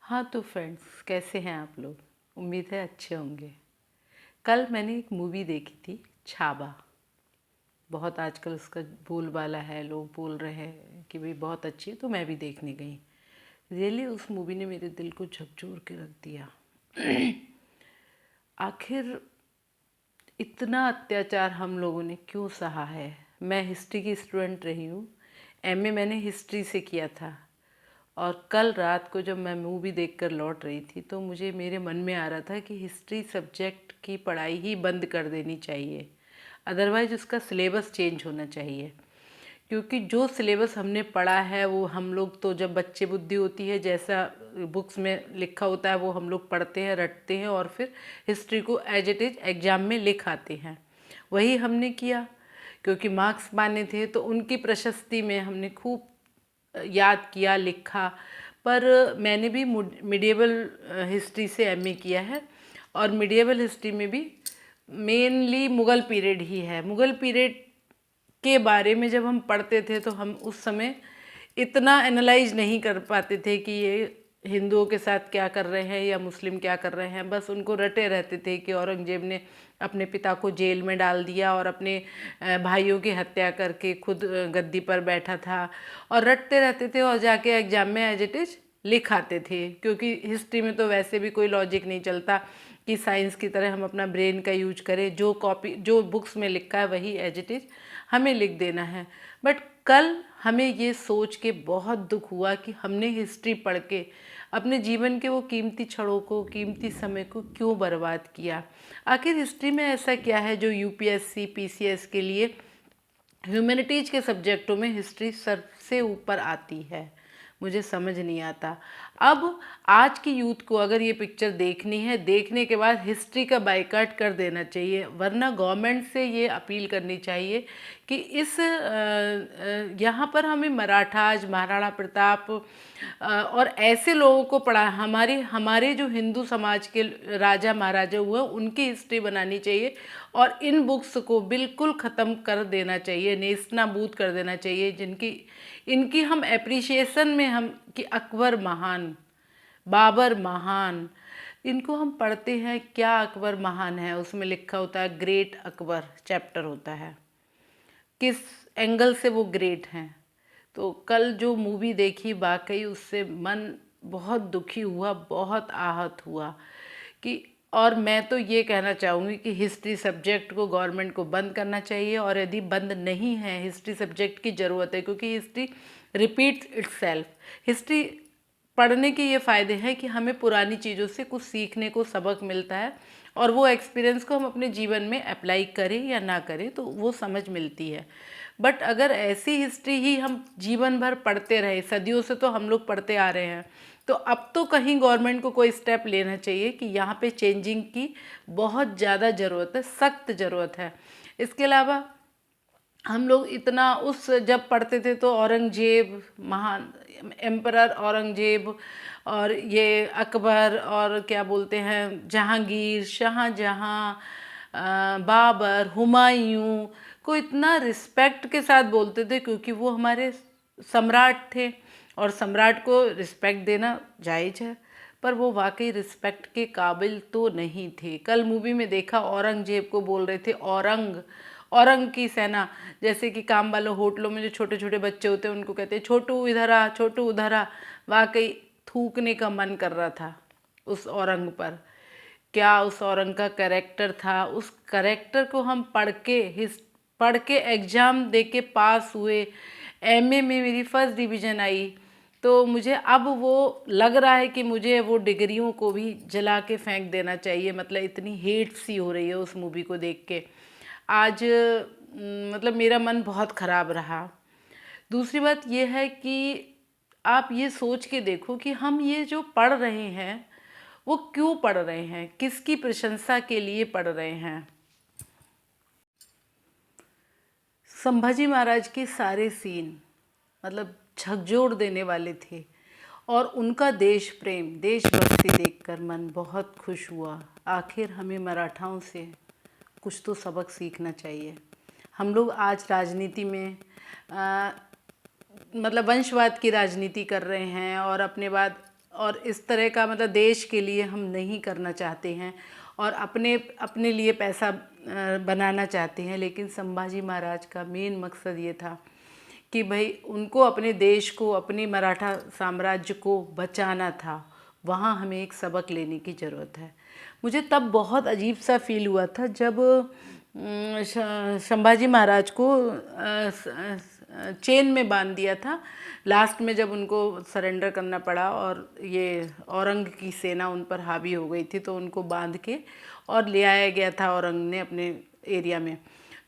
हाँ तो फ्रेंड्स, कैसे हैं आप लोग? उम्मीद है अच्छे होंगे। कल मैंने एक मूवी देखी थी, छावा। बहुत आजकल उसका बोलबाला है, लोग बोल रहे हैं कि भाई बहुत अच्छी है, तो मैं भी देखने गई। रियली उस मूवी ने मेरे दिल को झकझोर के रख दिया। आखिर इतना अत्याचार हम लोगों ने क्यों सहा है? मैं हिस्ट्री की स्टूडेंट रही हूँ, एमए मैंने हिस्ट्री से किया था। और कल रात को जब मैं मूवी देखकर लौट रही थी तो मुझे मेरे मन में आ रहा था कि हिस्ट्री सब्जेक्ट की पढ़ाई ही बंद कर देनी चाहिए, अदरवाइज उसका सिलेबस चेंज होना चाहिए। क्योंकि जो सिलेबस हमने पढ़ा है वो हम लोग तो जब बच्चे बुद्धि होती है, जैसा बुक्स में लिखा होता है वो हम लोग पढ़ते हैं, रटते हैं और फिर हिस्ट्री को एज इट इज़ एग्ज़ाम में लिख आते हैं। वही हमने किया, क्योंकि मार्क्स पाने थे तो उनकी प्रशस्ति में हमने खूब याद किया, लिखा। पर मैंने भी मिडिएवल हिस्ट्री से एमए किया है, और मिडिएवल हिस्ट्री में भी मेनली मुग़ल पीरियड ही है। मुग़ल पीरियड के बारे में जब हम पढ़ते थे तो हम उस समय इतना एनालाइज नहीं कर पाते थे कि ये हिंदुओं के साथ क्या कर रहे हैं या मुस्लिम क्या कर रहे हैं। बस उनको रटे रहते थे कि औरंगजेब ने अपने पिता को जेल में डाल दिया और अपने भाइयों की हत्या करके खुद गद्दी पर बैठा था, और रटते रहते थे और जाके एग्जाम में एज इट इज लिख आते थे। क्योंकि हिस्ट्री में तो वैसे भी कोई लॉजिक नहीं चलता कि साइंस की तरह हम अपना ब्रेन का यूज करें, जो कॉपी जो बुक्स में लिखा है वही एज इट इज़ हमें लिख देना है। बट कल हमें ये सोच के बहुत दुख हुआ कि हमने हिस्ट्री पढ़ के अपने जीवन के वो कीमती क्षणों को, कीमती समय को क्यों बर्बाद किया। आखिर हिस्ट्री में ऐसा क्या है जो यूपीएससी पीसीएस के लिए ह्यूमैनिटीज़ के सब्जेक्टों में हिस्ट्री सबसे ऊपर आती है? मुझे समझ नहीं आता। अब आज की यूथ को अगर ये पिक्चर देखनी है, देखने के बाद हिस्ट्री का बायकॉट कर देना चाहिए, वरना गवर्नमेंट से ये अपील करनी चाहिए कि इस यहाँ पर हमें मराठाज, महाराणा प्रताप और ऐसे लोगों को पढ़ा, हमारे जो हिंदू समाज के राजा महाराजा हुए उनकी हिस्ट्री बनानी चाहिए, और इन बुक्स को बिल्कुल ख़त्म कर देना चाहिए, नेस्तनाबूद कर देना चाहिए। जिनकी इनकी हम एप्रिसिएशन में हम कि अकबर महान, बाबर महान, इनको हम पढ़ते हैं, क्या अकबर महान है उसमें लिखा होता है, ग्रेट अकबर चैप्टर होता है, किस एंगल से वो ग्रेट हैं। तो कल जो मूवी देखी वाकई उससे मन बहुत दुखी हुआ, बहुत आहत हुआ कि, और मैं तो ये कहना चाहूँगी कि हिस्ट्री सब्जेक्ट को गवर्नमेंट को बंद करना चाहिए, और यदि बंद नहीं है, हिस्ट्री सब्जेक्ट की ज़रूरत है, क्योंकि हिस्ट्री रिपीट्स इटसेल्फ। हिस्ट्री पढ़ने के ये फ़ायदे हैं कि हमें पुरानी चीज़ों से कुछ सीखने को सबक मिलता है, और वो एक्सपीरियंस को हम अपने जीवन में अप्लाई करें या ना करें तो वो समझ मिलती है। बट अगर ऐसी हिस्ट्री ही हम जीवन भर पढ़ते रहे, सदियों से तो हम लोग पढ़ते आ रहे हैं, तो अब तो कहीं गवर्नमेंट को कोई स्टेप लेना चाहिए कि यहाँ पे चेंजिंग की बहुत ज़्यादा ज़रूरत है, सख्त ज़रूरत है। इसके अलावा हम लोग इतना उस जब पढ़ते थे तो औरंगजेब, महान एम्परर औरंगजेब, और ये अकबर, और क्या बोलते हैं, जहांगीर, शाहजहाँ, बाबर, हुमायूं को इतना रिस्पेक्ट के साथ बोलते थे, क्योंकि वो हमारे सम्राट थे, और सम्राट को रिस्पेक्ट देना जायज़ है। पर वो वाकई रिस्पेक्ट के काबिल तो नहीं थे। कल मूवी में देखा, औरंगजेब को बोल रहे थे औरंग, औरंग की सेना। जैसे कि काम वालों होटलों में जो छोटे छोटे बच्चे होते हैं उनको कहते हैं छोटू इधर आ, छोटू उधर आ। वाकई थूकने का मन कर रहा था उस औरंग पर। क्या उस औरंग का कैरेक्टर था! उस कैरेक्टर को हम पढ़ के एग्ज़ाम दे के पास हुए। एमए में मेरी फर्स्ट डिवीज़न आई, तो मुझे अब वो लग रहा है कि मुझे वो डिग्रियों को भी जला के फेंक देना चाहिए। मतलब इतनी हेट सी हो रही है उस मूवी को देख के। आज मतलब मेरा मन बहुत ख़राब रहा। दूसरी बात ये है कि आप ये सोच के देखो कि हम ये जो पढ़ रहे हैं वो क्यों पढ़ रहे हैं, किसकी प्रशंसा के लिए पढ़ रहे हैं। संभाजी महाराज के सारे सीन मतलब झकझोर देने वाले थे, और उनका देश प्रेम, देशभक्ति देखकर मन बहुत खुश हुआ। आखिर हमें मराठाओं से कुछ तो सबक सीखना चाहिए। हम लोग आज राजनीति में मतलब वंशवाद की राजनीति कर रहे हैं और अपने बाद और इस तरह का मतलब देश के लिए हम नहीं करना चाहते हैं और अपने अपने लिए पैसा बनाना चाहते हैं। लेकिन संभाजी महाराज का मेन मकसद ये था कि भाई उनको अपने देश को, अपनी मराठा साम्राज्य को बचाना था। वहाँ हमें एक सबक लेने की ज़रूरत है। मुझे तब बहुत अजीब सा फील हुआ था जब संभाजी महाराज को चेन में बांध दिया था। लास्ट में जब उनको सरेंडर करना पड़ा और ये औरंग की सेना उन पर हावी हो गई थी तो उनको बांध के और ले आया गया था औरंग ने अपने एरिया में।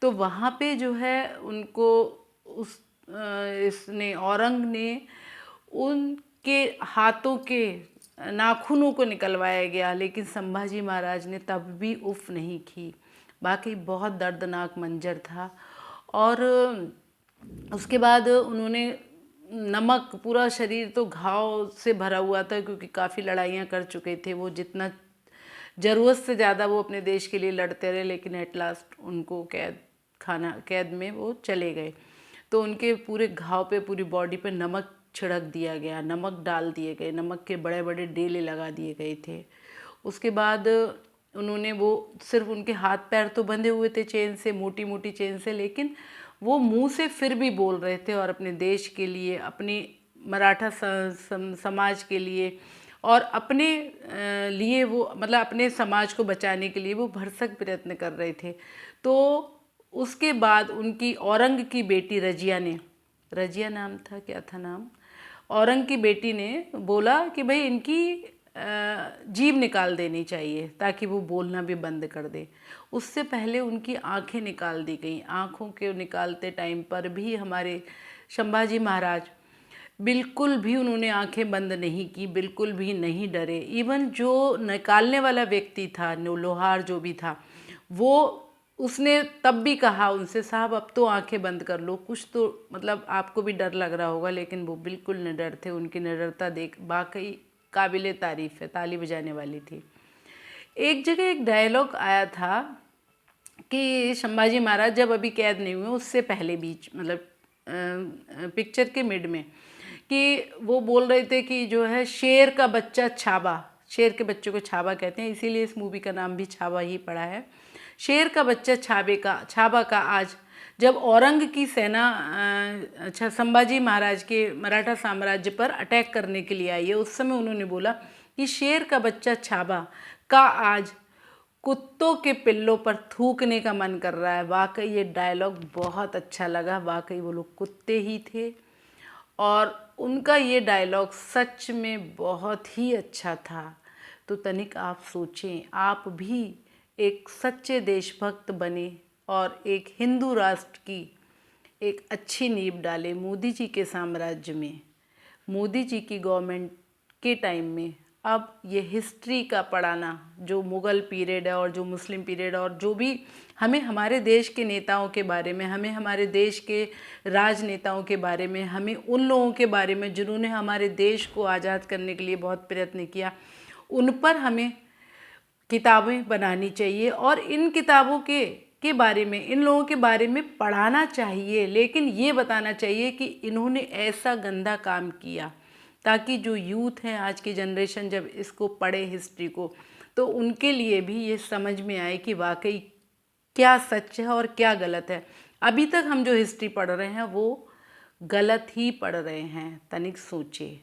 तो वहाँ पे जो है उनको इसने औरंग ने उनके हाथों के नाखूनों को निकलवाया गया, लेकिन संभाजी महाराज ने तब भी उफ नहीं की। बाकी बहुत दर्दनाक मंजर था। और उसके बाद उन्होंने नमक, पूरा शरीर तो घाव से भरा हुआ था क्योंकि काफ़ी लड़ाइयाँ कर चुके थे वो, जितना ज़रूरत से ज़्यादा वो अपने देश के लिए लड़ते रहे, लेकिन एट लास्ट उनको कैद में वो चले गए। तो उनके पूरे घाव पे, पूरी बॉडी पे नमक छिड़क दिया गया, नमक डाल दिए गए, नमक के बड़े बड़े डेले लगा दिए गए थे। उसके बाद उन्होंने वो सिर्फ उनके हाथ पैर तो बंधे हुए थे चेन से, मोटी मोटी चेन से, लेकिन वो मुंह से फिर भी बोल रहे थे और अपने देश के लिए, अपने मराठा समाज के लिए और अपने लिए वो मतलब अपने समाज को बचाने के लिए वो भरसक प्रयत्न कर रहे थे। तो उसके बाद उनकी औरंग की बेटी रजिया नाम था, क्या था नाम, औरंग की बेटी ने बोला कि भाई इनकी जीभ निकाल देनी चाहिए ताकि वो बोलना भी बंद कर दे। उससे पहले उनकी आंखें निकाल दी गई। आंखों के निकालते टाइम पर भी हमारे संभाजी महाराज बिल्कुल भी उन्होंने आंखें बंद नहीं की, बिल्कुल भी नहीं डरे। इवन जो निकालने वाला व्यक्ति था, लोहार जो भी था, वो उसने तब भी कहा उनसे, साहब अब तो आंखें बंद कर लो, कुछ तो मतलब आपको भी डर लग रहा होगा। लेकिन वो बिल्कुल निडर थे। उनकी निडरता देख वाकई काबिले तारीफ़ है, ताली बजाने वाली थी। एक जगह एक डायलॉग आया था कि संभाजी महाराज जब अभी कैद नहीं हुए, उससे पहले बीच मतलब पिक्चर के मिड में, कि वो बोल रहे थे कि जो है शेर का बच्चा छाबा, शेर के बच्चों को छाबा कहते हैं, इसीलिए इस मूवी का नाम भी छाबा ही पड़ा है। शेर का बच्चा छाबा का आज जब औरंग की सेना संभाजी महाराज के मराठा साम्राज्य पर अटैक करने के लिए आई है, उस समय उन्होंने बोला कि शेर का बच्चा छाबा का आज कुत्तों के पिल्लों पर थूकने का मन कर रहा है। वाकई ये डायलॉग बहुत अच्छा लगा। वाकई वो लोग कुत्ते ही थे और उनका ये डायलॉग सच में बहुत ही अच्छा था। तो तनिक आप सोचें, आप भी एक सच्चे देशभक्त बने और एक हिंदू राष्ट्र की एक अच्छी नींव डाले। मोदी जी के साम्राज्य में, मोदी जी की गवर्नमेंट के टाइम में अब ये हिस्ट्री का पढ़ाना, जो मुग़ल पीरियड है और जो मुस्लिम पीरियड और जो भी हमें हमारे देश के नेताओं के बारे में, हमें हमारे देश के राजनेताओं के बारे में, हमें उन लोगों के बारे में जिन्होंने हमारे देश को आज़ाद करने के लिए बहुत प्रयत्न किया, उन पर हमें किताबें बनानी चाहिए और इन किताबों के बारे में, इन लोगों के बारे में पढ़ाना चाहिए। लेकिन ये बताना चाहिए कि इन्होंने ऐसा गंदा काम किया, ताकि जो यूथ है, आज की जनरेशन जब इसको पढ़े हिस्ट्री को, तो उनके लिए भी ये समझ में आए कि वाकई क्या सच है और क्या गलत है। अभी तक हम जो हिस्ट्री पढ़ रहे हैं वो गलत ही पढ़ रहे हैं। तनिक सोचिए।